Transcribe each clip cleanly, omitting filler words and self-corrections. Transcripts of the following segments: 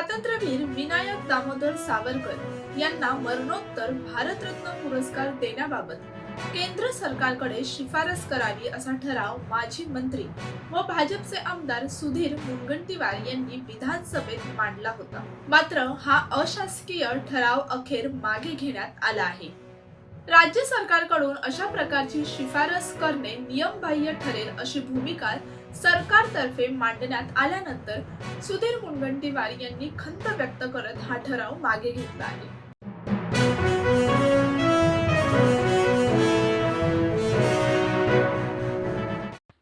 स्वातंत्र्यवीर विनायक दामोदर सावरकर यांना मरणोत्तर भारतरत्न पुरस्कार देण्याबाबत केंद्र सरकारकडे शिफारस करावी असा ठराव माजी मंत्री व भाजपचे आमदार सुधीर मुनगंटीवार यांनी विधानसभेत मांडला होता. मात्र हा अशासकीय ठराव अखेर मागे घेण्यात आला आहे. राज्य सरकारकडून अशा प्रकारची शिफारस करणे नियमबाह्य ठरेल अशी भूमिका सरकारतर्फे मांडण्यात आल्यानंतर सुधीर मुनगंटीवार यांनी खंत व्यक्त करत हा ठराव मागे घेतला आहे.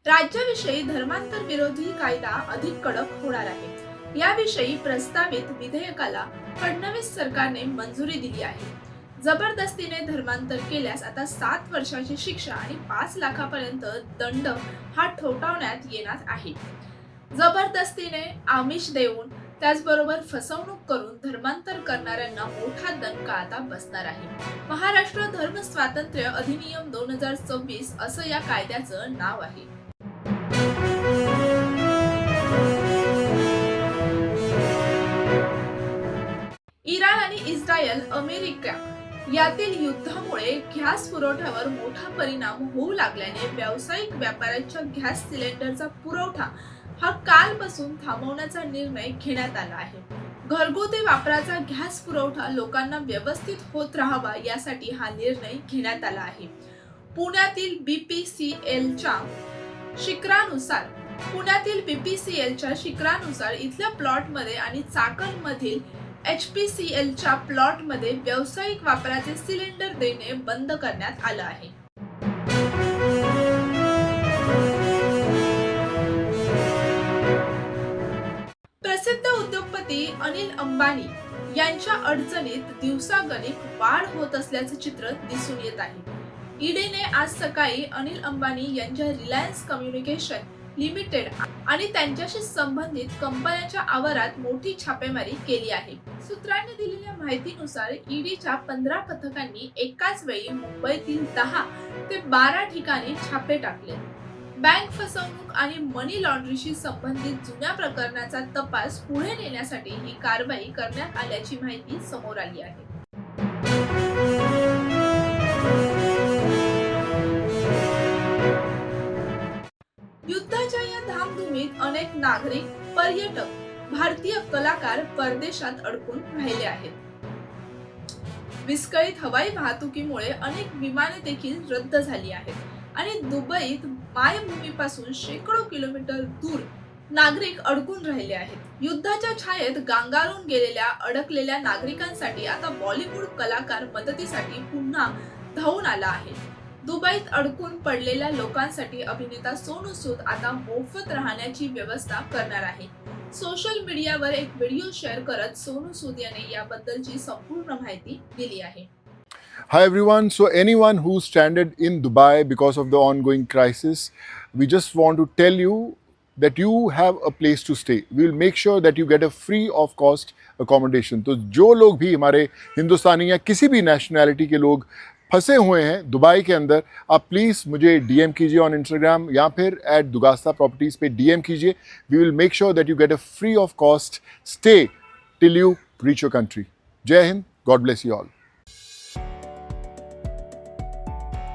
राज्याविषयी धर्मांतर विरोधी कायदा अधिक कडक होणार आहे. याविषयी प्रस्तावित विधेयकाला फडणवीस सरकारने मंजुरी दिली आहे. जबरदस्तीने धर्मांतर केल्यास आता 7 वर्षाची शिक्षा आणि 5 लाखापर्यंत दंड हा ठोठावण्यात येणार आहे. जबरदस्तीने आमिष देऊन त्याचबरोबर फसवणूक करून धर्मांतर करणाऱ्यांना मोठा दणका आता बसणार आहे. महाराष्ट्र धर्म स्वातंत्र्य अधिनियम 2026 असं या कायद्याचं नाव आहे. इराण आणि इस्रायल अमेरिका यातील युद्धामुळे गॅस पुरवठ्यावर मोठा परिणाम होऊ लागल्याने व्यावसायिक व्यापाऱ्यांच्या गॅस सिलेंडरचा पुरवठा हा कालपासून थांबवण्याचा निर्णय घेण्यात आला आहे. घरगुती वापराचा गॅस पुरवठा लोकांना व्यवस्थित होत राहावा यासाठी हा निर्णय घेण्यात आला आहे. पुण्यातील बीपीसीएलच्या शिखरानुसार इथल्या प्लॉटमध्ये आणि चाकणमधील HPCLच्या प्लॉटमध्ये व्यावसायिक वापराचे सिलेंडर देणे बंद करण्यात आलं आहे. प्रसिद्ध उद्योगपती अनिल अंबानी यांच्या अडचणीत दिवसागणिक वाढ होत असल्याचे चित्र दिसून येत आहे. ईडीने आज सकाळी अनिल अंबानी यांच्या रिलायन्स कम्युनिकेशन लिमिटेड आणि त्यांच्याशी संबंधित कंपन्यांच्या आवारात मोठी छापेमारी केली आहे. सूत्रांनी दिलेल्या माहितीनुसार ईडीच्या 15 पथकांनी एकाच वेळी मुंबईतील 10 ते 12 ठिकाणी छापे टाकले. बँक फसवणूक आणि मनी लॉन्ड्रीशी संबंधित जुन्या प्रकरणाचा तपास पुढे नेण्यासाठी ही कारवाई करण्यात आल्याची माहिती समोर आली आहे. युद्धाच्या या धामधुमीत अनेक नागरिक, पर्यटक, भारतीय कलाकार परदेशात अडकून राहिले आहेत. विस्कळीत हवाई वाहतुकीमुळे अनेक विमाने देखील रद्द झाली आहेत आणि दुबईत मायभूमीपासून शेकडो किलोमीटर दूर नागरिक अडकून राहिले आहेत. युद्धाच्या छायेत गांगारून गेलेल्या अडकलेल्या नागरिकांसाठी आता बॉलिवूड कलाकार मदतीसाठी पुन्हा धावून आला आहे. दुबईत अडकून पडलेल्या लोकांसाठी अभिनेता सोनू सूद आता मोफत राहण्याची व्यवस्था करणार आहे. सोशल मीडियावर एक व्हिडिओ शेअर करत सोनू सूद यांनी याबद्दलची संपूर्ण माहिती दिली आहे. Hi everyone. So anyone who's stranded in Dubai because of the ongoing crisis, we just want to tell you that you have a place to stay. We will make sure that you get a free of cost accommodation. तो जो लोग भी हमारे हिंदुस्तानी या किसी भी nationality के लोग फंसे हुए हैं दुबई के अंदर, आप प्लीज़ मुझे DM कीजिए ऑन इंस्टाग्राम या फिर @दुगास्ता प्रॉपर्टीज़ पे DM कीजिए. We will make sure that you get a free of cost stay till you reach your country. जय हिंद. God bless you all.